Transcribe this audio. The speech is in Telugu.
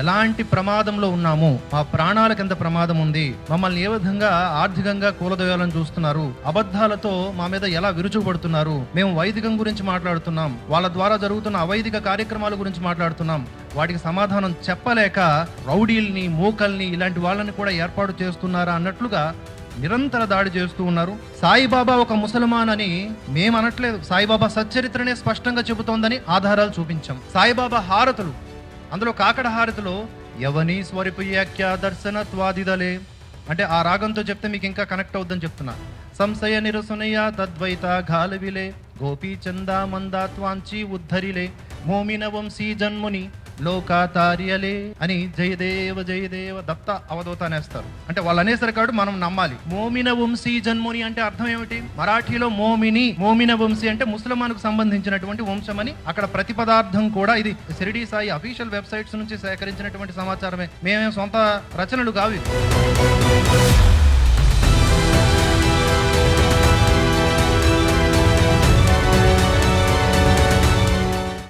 ఎలాంటి ప్రమాదంలో ఉన్నాము, మా ప్రాణాలకు ఎంత ప్రమాదం ఉంది, మమ్మల్ని ఏ విధంగా ఆర్థికంగా కూలదోయాలని చూస్తున్నారు, అబద్ధాలతో మా మీద ఎలా విరుచుకుపడుతున్నారు, మేము వైదికం గురించి మాట్లాడుతున్నాం, వాళ్ళ ద్వారా జరుగుతున్న అవైదిక కార్యక్రమాల గురించి మాట్లాడుతున్నాం, వాటికి సమాధానం చెప్పలేక రౌడీల్ని, మూకల్ని, ఇలాంటి వాళ్ళని కూడా ఏర్పాటు చేస్తున్నారా అన్నట్లుగా నిరంతర దాడి చేస్తూ ఉన్నారు. సాయిబాబా ఒక ముసల్మాన్ అని మేము అనట్లేదు, సాయిబాబా సచ్చరిత్రనే స్పష్టంగా చెబుతోందని ఆధారాలు చూపించాం. సాయిబాబా హారతులు, అందులో కాకడ హారతిలో యవనీశ్వరిపు యాఖ్య దర్శన త్వాదిదలే అంటే ఆ రాగంతో చెప్తే మీకు ఇంకా కనెక్ట్ అవుద్దని చెప్తున్నా. సంశయ నిరసనయ తద్వైత ఘాలవిలే గోపీ చందా మందాత్వాంచి ఉద్ధరిలే మోమిన వంశీ జన్ముని లోకాతార్యలే అని జయదేవ జయదేవ దత్త అవధూత అనేస్తారు. అంటే వాళ్ళు అనేసరికాడు మనం నమ్మాలి. మోమిన వంశీ జన్ముని అంటే అర్థం ఏమిటి? మరాఠీలో మోమిన వంశీ అంటే ముస్లిమానికి సంబంధించినటువంటి వంశం అని. అక్కడ ప్రతి పదార్థం కూడా ఇది షిరిడీ సాయి అఫీషియల్ వెబ్సైట్స్ నుంచి సేకరించినటువంటి సమాచారమే, మేమేం సొంత రచనలు కావు.